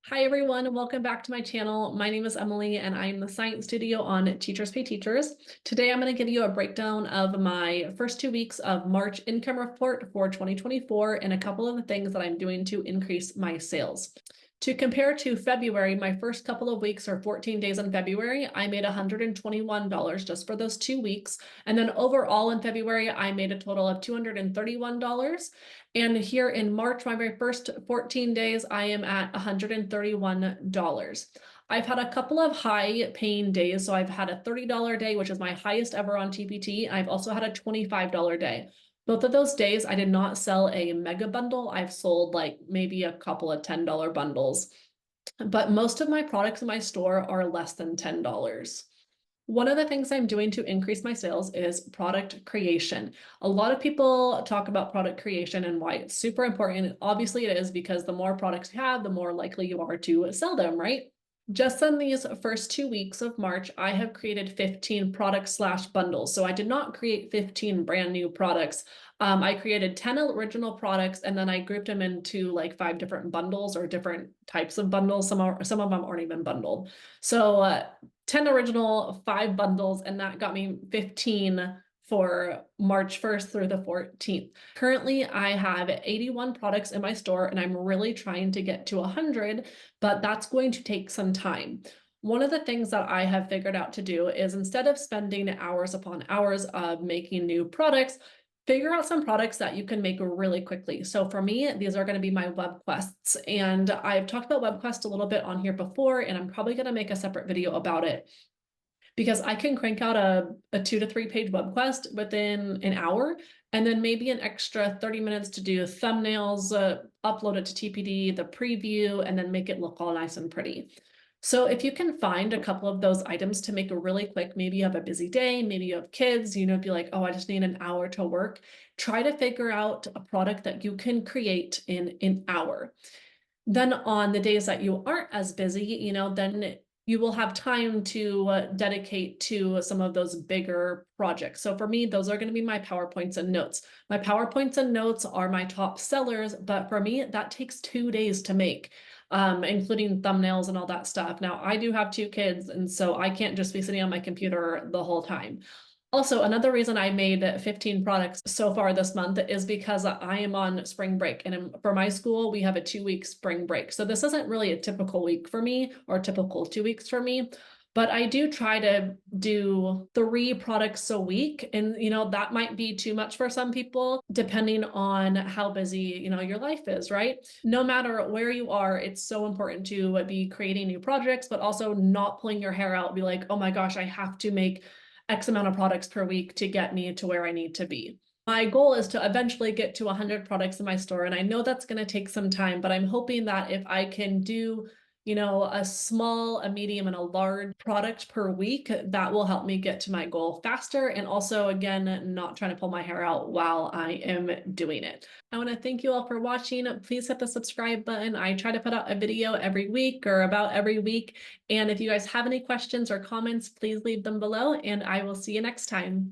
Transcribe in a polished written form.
Hi everyone, welcome back to my channel. My name is Emily and I'm the Science Studio on Teachers Pay Teachers. Today I'm going to give you a breakdown of my first 2 weeks of March income report for 2024 and a couple of the things that I'm doing to increase my sales. To compare to February, my first couple of weeks or 14 days in February, I made $121 just for those 2 weeks. And then overall in February, I made a total of $231. And here in March, my very first 14 days, I am at $131. I've had a couple of high paying days. So I've had a $30 day, which is my highest ever on TPT. I've also had a $25 day. Both of those days, I did not sell a mega bundle. I've sold like maybe a couple of $10 bundles, but most of my products in my store are less than $10. One of the things I'm doing to increase my sales is product creation. A lot of people talk about product creation and why it's super important. Obviously, it is because the more products you have, the more likely you are to sell them, right? Just in these first 2 weeks of March, I have created 15 products/bundles. So I did not create 15 brand new products. I created 10 original products and then I grouped them into like 5 different bundles or different types of bundles. Some of them aren't even bundled. So 10 original, 5 bundles, and that got me 15 for March 1st through the 14th. Currently, I have 81 products in my store and I'm really trying to get to 100, but that's going to take some time. One of the things that I have figured out to do is instead of spending hours upon hours of making new products, figure out some products that you can make really quickly. So for me, these are going to be my web quests. And I've talked about web quests a little bit on here before, and I'm probably going to make a separate video about it because I can crank out a 2 to 3 page web quest within an hour, and then maybe an extra 30 minutes to do thumbnails, upload it to TPD, the preview, and then make it look all nice and pretty. So if you can find a couple of those items to make a really quick, maybe you have a busy day, maybe you have kids, be like, oh, I just need an hour to work. Try to figure out a product that you can create in an hour. Then on the days that you aren't as busy, then you will have time to dedicate to some of those bigger projects. So for me, those are going to be my PowerPoints and notes. My PowerPoints and notes are my top sellers, but for me, that takes 2 days to make, including thumbnails and all that stuff. Now, I do have 2 kids, and so I can't just be sitting on my computer the whole time. Also, another reason I made 15 products so far this month is because I am on spring break. And for my school, we have a 2-week spring break. So this isn't really a typical week for me or a typical 2 weeks for me. But I do try to do 3 products a week. And, that might be too much for some people, depending on how busy, your life is, right? No matter where you are, it's so important to be creating new projects, but also not pulling your hair out, be like, oh my gosh, I have to make X amount of products per week to get me to where I need to be. My goal is to eventually get to 100 products in my store. And I know that's going to take some time, but I'm hoping that if I can do, a small, a medium, and a large product per week, that will help me get to my goal faster. And also, again, not trying to pull my hair out while I am doing it. I want to thank you all for watching. Please hit the subscribe button. I try to put out a video every week or about every week. And if you guys have any questions or comments, please leave them below and I will see you next time.